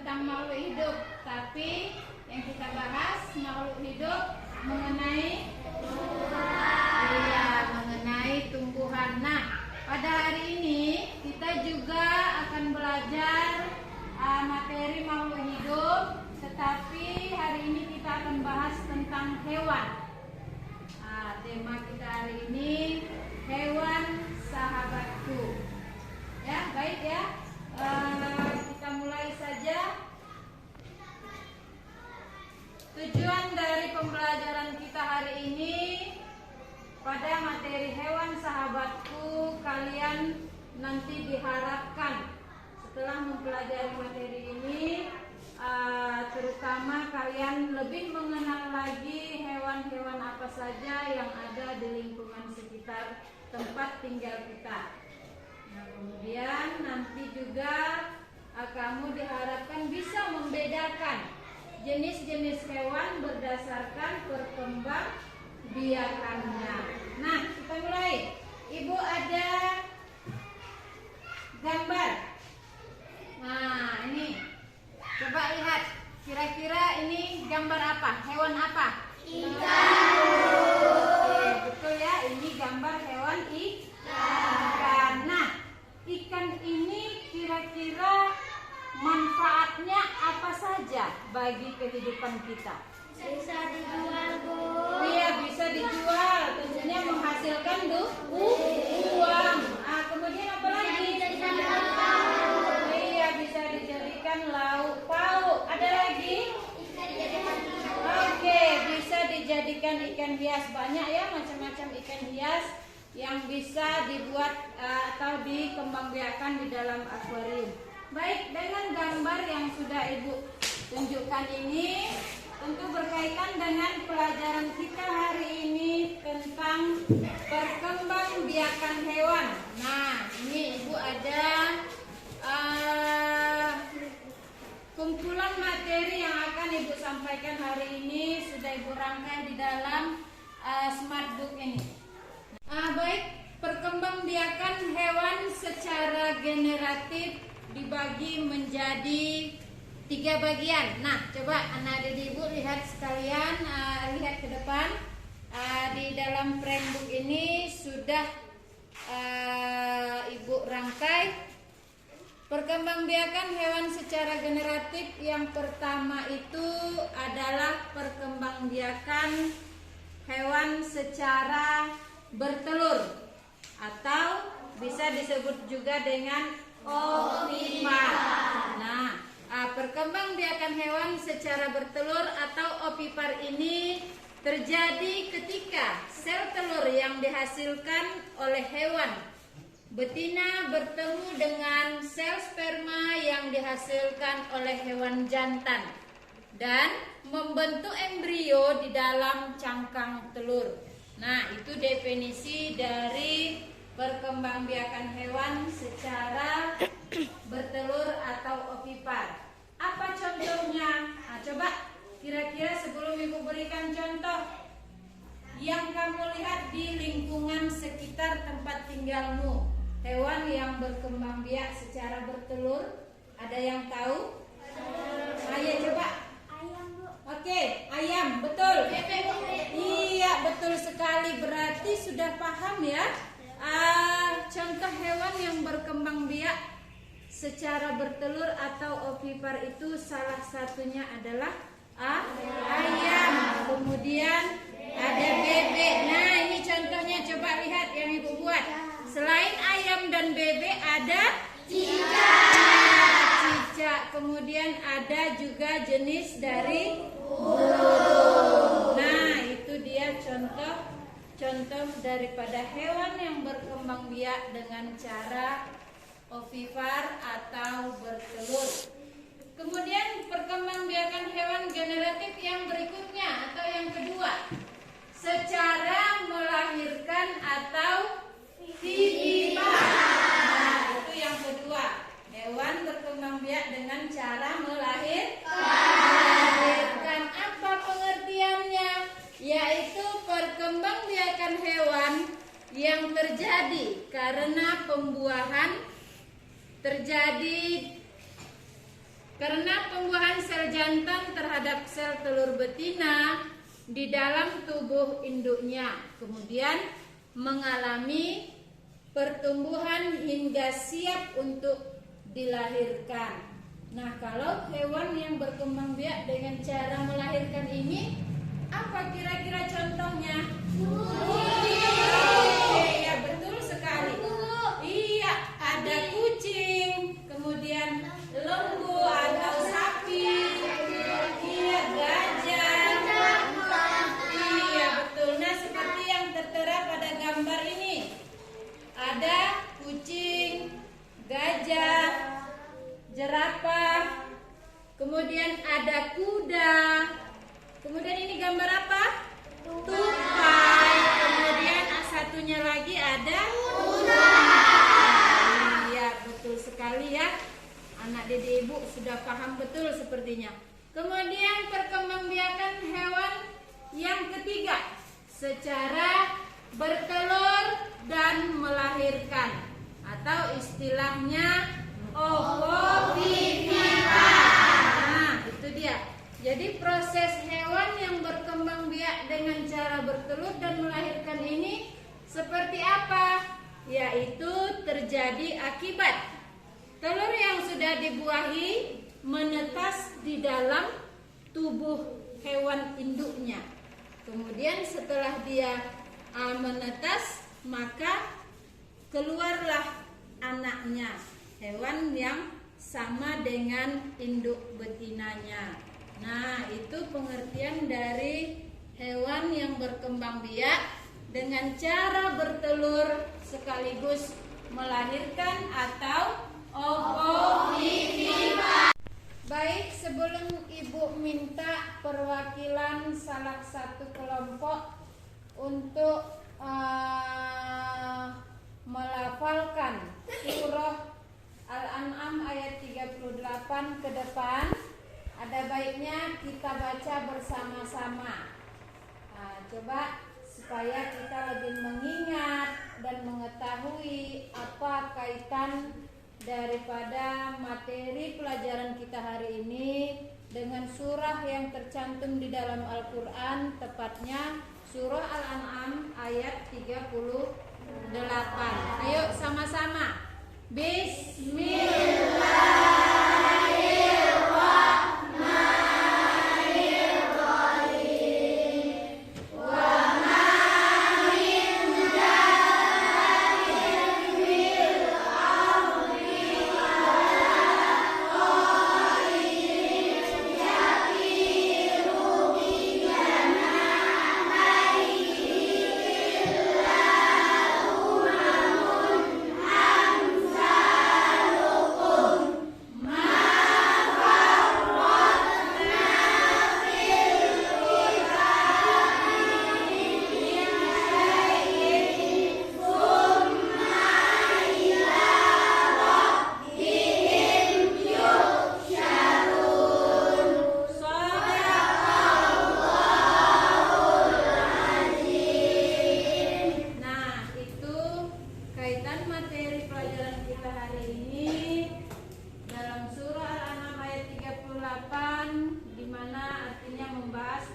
tentang makhluk hidup, tapi yang kita bahas makhluk hidup mengenai tumbuhan. Nah, pada hari ini kita juga akan belajar materi makhluk hidup, tetapi hari ini kita akan bahas tentang hewan. Tema kita hari ini hewan sahabatku. Ya, baik ya. Kita mulai saja. Tujuan dari pembelajaran kita hari ini pada materi hewan sahabatku, kalian nanti diharapkan setelah mempelajari materi ini, terutama kalian lebih mengenal lagi hewan-hewan apa saja yang ada di lingkungan sekitar tempat tinggal kita. Nah, kemudian nanti juga kamu diharapkan bisa membedakan jenis-jenis hewan berdasarkan perkembangbiakannya. Nah, kita mulai. Ibu ada gambar. Nah, ini coba lihat. Kira-kira ini gambar apa? Hewan apa? Ikan. Oke, betul ya. Ini gambar hewan ikan. Nah, ikan ini kira-kira manfaatnya apa saja bagi kehidupan kita? Bisa dijual, Bu. Iya, bisa dijual. Tentunya menghasilkan uang. Kemudian apa lagi? Iya, bisa dijadikan lauk pauk. Ada lagi? Oke, bisa dijadikan ikan hias. Banyak ya macam-macam ikan hias yang bisa dibuat atau dikembangbiakan di dalam akuarium. Baik, dengan gambar yang sudah Ibu tunjukkan ini tentu berkaitan dengan pelajaran kita hari ini tentang perkembangbiakan hewan. Nah, ini Ibu ada kumpulan materi yang akan Ibu sampaikan hari ini, sudah Ibu rangkai di dalam smart book ini. Baik, perkembangbiakan hewan secara generatif dibagi menjadi 3 bagian. Nah, coba anak-adik Ibu lihat sekalian, lihat ke depan. Di dalam framework ini sudah Ibu rangkai perkembangbiakan hewan secara generatif. Yang pertama itu adalah perkembangbiakan hewan secara bertelur atau bisa disebut juga dengan ovipar. Nah, perkembangbiakan hewan secara bertelur atau ovipar ini terjadi ketika sel telur yang dihasilkan oleh hewan betina bertemu dengan sel sperma yang dihasilkan oleh hewan jantan dan membentuk embrio di dalam cangkang telur. Nah, itu definisi dari perkembangbiakan hewan secara bertelur atau ovipar. Apa contohnya? Nah, coba kira-kira sebelum Ibu berikan contoh yang kamu lihat di lingkungan sekitar tempat tinggalmu, hewan yang berkembang biak secara bertelur, ada yang tahu? Ayo coba. Ayam, Bu. Oke, ayam, betul. Iya, betul sekali. Berarti sudah paham ya? Contoh hewan yang berkembang biak secara bertelur atau ovipar itu salah satunya adalah ayam. Kemudian ada bebek. Nah, ini contohnya, coba lihat yang Ibu buat. Selain ayam dan bebek ada cicak. Kemudian ada juga jenis dari burung. Nah, itu dia contoh daripada hewan yang berkembang biak dengan cara ovipar atau bertelur. Kemudian perkembangbiakan hewan generatif yang berikutnya atau yang kedua, secara melahirkan atau vivipar. Nah, itu yang kedua, hewan berkembang biak dengan cara melahirkan. Apa pengertiannya? Yaitu perkembangbiakan hewan yang terjadi karena pembuahan sel jantan terhadap sel telur betina di dalam tubuh induknya, kemudian mengalami pertumbuhan hingga siap untuk dilahirkan. Nah, kalau hewan yang berkembang biak dengan cara melahirkan ini, apa kira-kira contohnya? Iya, betul sekali. Iya, ada kucing, kemudian lembu atau sapi, iya, gajah. Iya, betul. Nah, seperti yang tertera pada gambar ini, ada kucing, gajah, jerapah, kemudian ada kuda, kemudian ini gambar apa? Tupai, kemudian satunya lagi ada kuda. Iya, betul sekali ya. Anak didik ibu sudah paham betul sepertinya. Kemudian perkembangbiakan hewan yang ketiga, secara bertelur dan melahirkan, atau istilahnya ovovivipan. Nah, itu dia. Jadi proses hewan yang berkembang biak dengan cara bertelur dan melahirkan ini seperti apa? Yaitu terjadi akibat telur yang sudah dibuahi menetas di dalam tubuh hewan induknya. Kemudian setelah dia menetas, maka keluarlah anaknya, hewan yang sama dengan induk betinanya. Nah, itu pengertian dari hewan yang berkembang biak dengan cara bertelur sekaligus melahirkan atau ovovivipan. Baik, sebelum ibu minta perwakilan salah satu kelompok untuk melafalkan surah Al-An'am ayat 38 ke depan, ada baiknya kita baca bersama-sama. Nah, coba supaya kita lebih mengingat dan mengetahui apa kaitan daripada materi pelajaran kita hari ini dengan surah yang tercantum di dalam Al-Quran, tepatnya surah Al-An'am ayat 38. Ayo sama-sama. Bismillahirrahmanirrahim.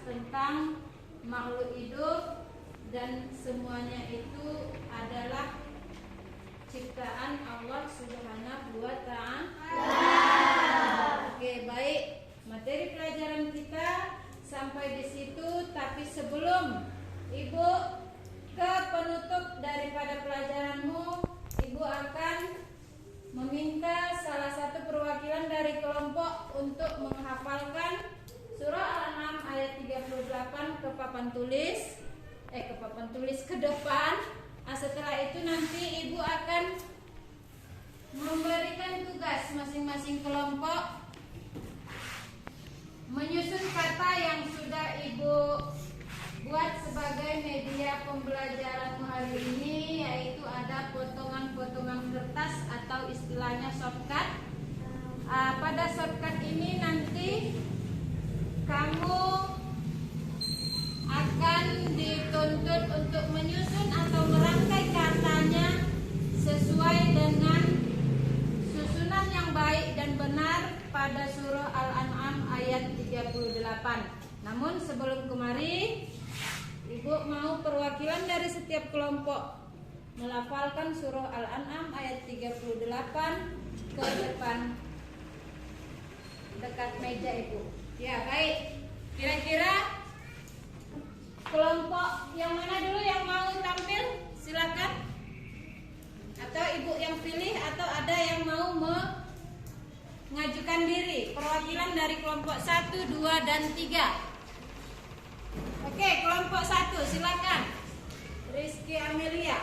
tentang makhluk hidup dan semuanya itu adalah ciptaan Allah Subhanahu wa Ta'ala. Oke, baik. Materi pelajaran kita sampai di situ, tapi sebelum Ibu ke penutup daripada pelajaranmu, Ibu akan meminta salah satu perwakilan dari kelompok untuk menghafalkan surah Al-An'am ayat 38 ke papan tulis ke depan. Setelah itu nanti Ibu akan memberikan tugas masing-masing kelompok menyusun kata yang sudah Ibu buat sebagai media pembelajaran hari ini, yaitu ada potongan-potongan kertas atau istilahnya shortcut. Pada shortcut ini nanti kamu akan dituntut untuk menyusun atau merangkai katanya sesuai dengan susunan yang baik dan benar pada surah Al-An'am ayat Namun sebelum kemari, Ibu mau perwakilan dari setiap kelompok melafalkan surah Al-An'am ayat 38 ke depan dekat meja Ibu. Ya, baik. Kira-kira kelompok yang mana dulu yang mau tampil? Silakan. Atau Ibu yang pilih atau ada yang mau mengajukan diri, perwakilan dari kelompok 1, 2, dan 3. Oke, kelompok 1 silakan. Rizky Amelia.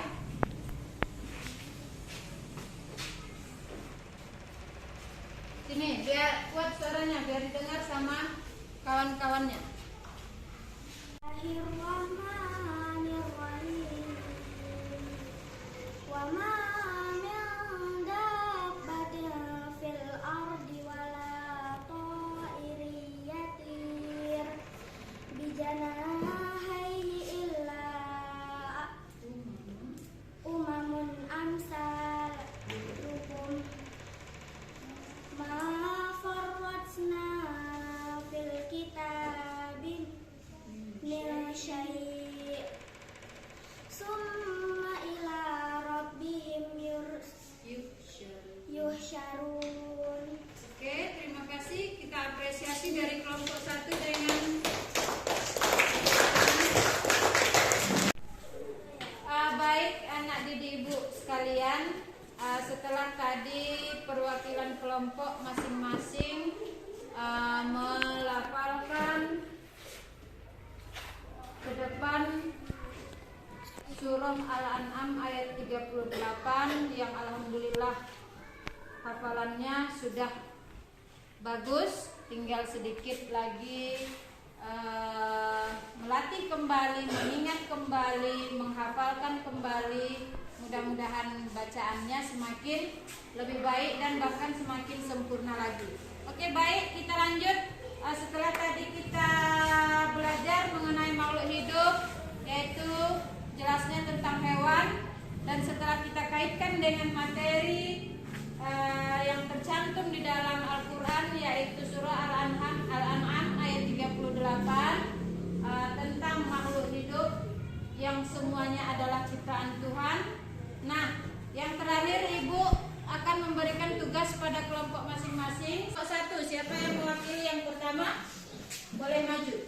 Sini, biar kuat suaranya, biar didengar sama kawan-kawannya. Bismillahirrahmanirrahim. Wa ma min dabbatin fil ardi wala ta'irin yatir bi janahihi illa umamun amsalukum ma farratna fil kitabi min syai' summa ila rabbihim yuhsyarun. Oke, terima kasih. Kita apresiasi dari kelompok 1 dengan baik anak didik Ibu sekalian. Setelah tadi perwakilan kelompok masing-masing melafalkan ke depan surah Al-An'am ayat 38 yang alhamdulillah hafalannya sudah bagus, tinggal sedikit lagi melatih kembali, mengingat kembali, menghafalkan kembali. Mudah-mudahan bacaannya semakin lebih baik dan bahkan semakin sempurna lagi. Oke, baik, kita lanjut. Setelah tadi kita belajar mengenai makhluk hidup, yaitu jelasnya tentang hewan, dan setelah kita kaitkan dengan materi yang tercantum di dalam Al-Quran, yaitu surah Al-An'am ayat 38 tentang makhluk hidup yang semuanya adalah ciptaan Tuhan. Nah, yang terakhir Ibu akan memberikan tugas pada kelompok masing-masing. Kelompok 1, siapa yang mewakili yang pertama? Boleh maju.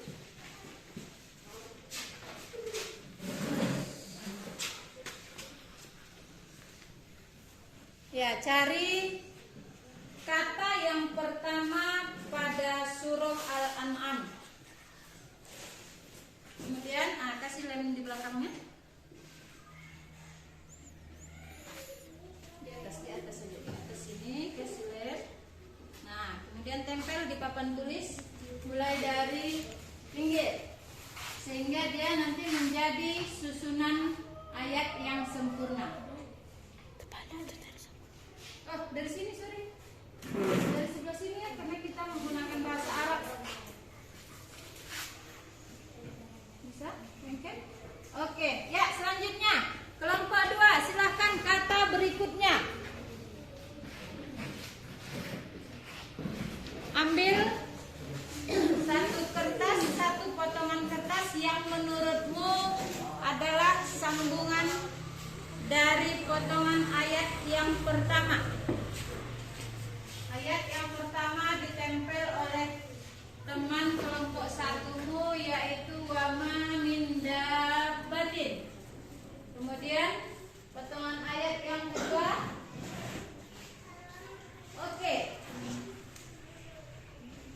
Ya, cari kata yang pertama pada surah Al-An'am. Kemudian kasih lem di belakangnya. Di atas saja, di atas sini kasih lem. Nah, kemudian tempel di papan tulis mulai dari pinggir, sehingga dia nanti menjadi susunan ayat yang sempurna. Oh, dari sini, sorry. Dari sebelah sini ya, karena kita menggunakan bahasa Arab. Bisa? Mungkin? Oke, ya selanjutnya. Kelompok 2, silahkan kata berikutnya. Ambil satu kertas, satu potongan kertas yang menurutmu adalah sambungan dari potongan ayat yang pertama. Ayat yang pertama ditempel oleh teman kelompok 1-mu, yaitu wama min dabbatin. Kemudian potongan ayat yang kedua. Oke.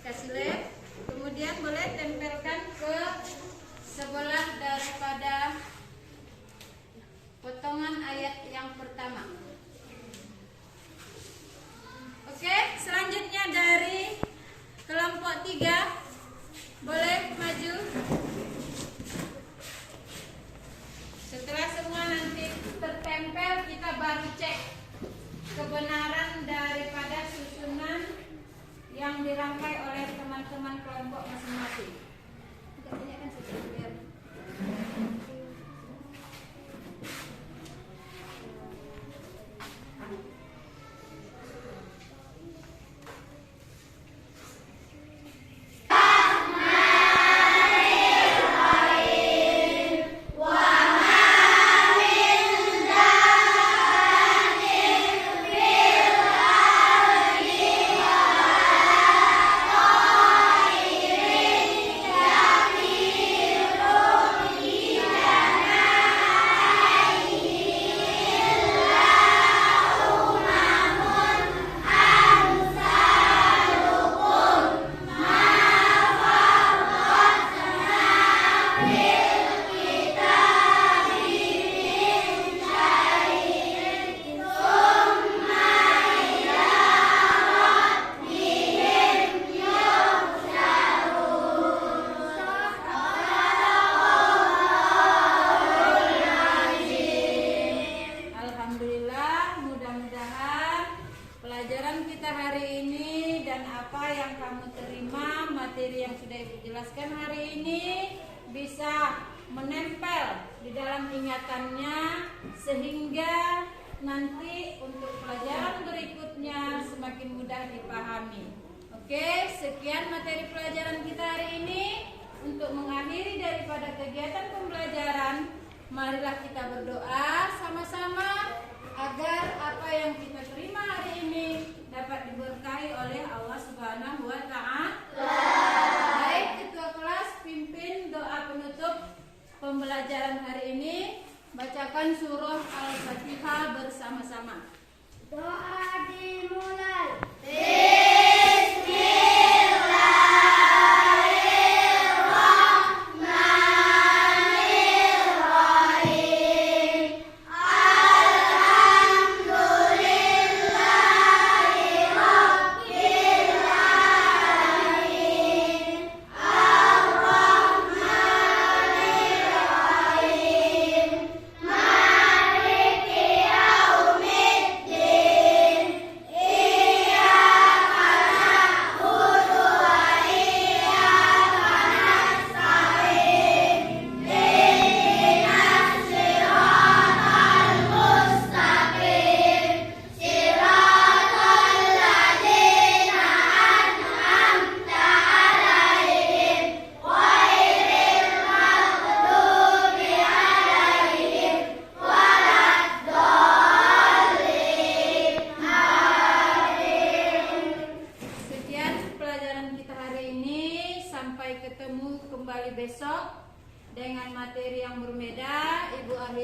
Kasih lem. Kemudian boleh tempelkan ke sebelah daripada potongan ayat yang pertama. Oke, selanjutnya dari kelompok 3 boleh maju. Setelah semua nanti tertempel, kita baru cek kebenaran daripada susunan yang dirangkai oleh teman-teman kelompok masing-masing. Tidak banyak kan biar materi yang sudah Ibu jelaskan hari ini bisa menempel di dalam ingatannya sehingga nanti untuk pelajaran berikutnya semakin mudah dipahami. Oke, sekian materi pelajaran kita hari ini. Untuk mengakhiri daripada kegiatan pembelajaran, marilah kita berdoa sama-sama agar apa yang kita terima hari ini dapat diberkahi oleh Allah Subhanahu wa Ta'ala. Baik, ketua kelas pimpin doa penutup pembelajaran hari ini. Bacakan surah Al-Fatihah bersama-sama. Doa dimulai. Sampai ketemu kembali besok dengan materi yang berbeda. Ibu akhiri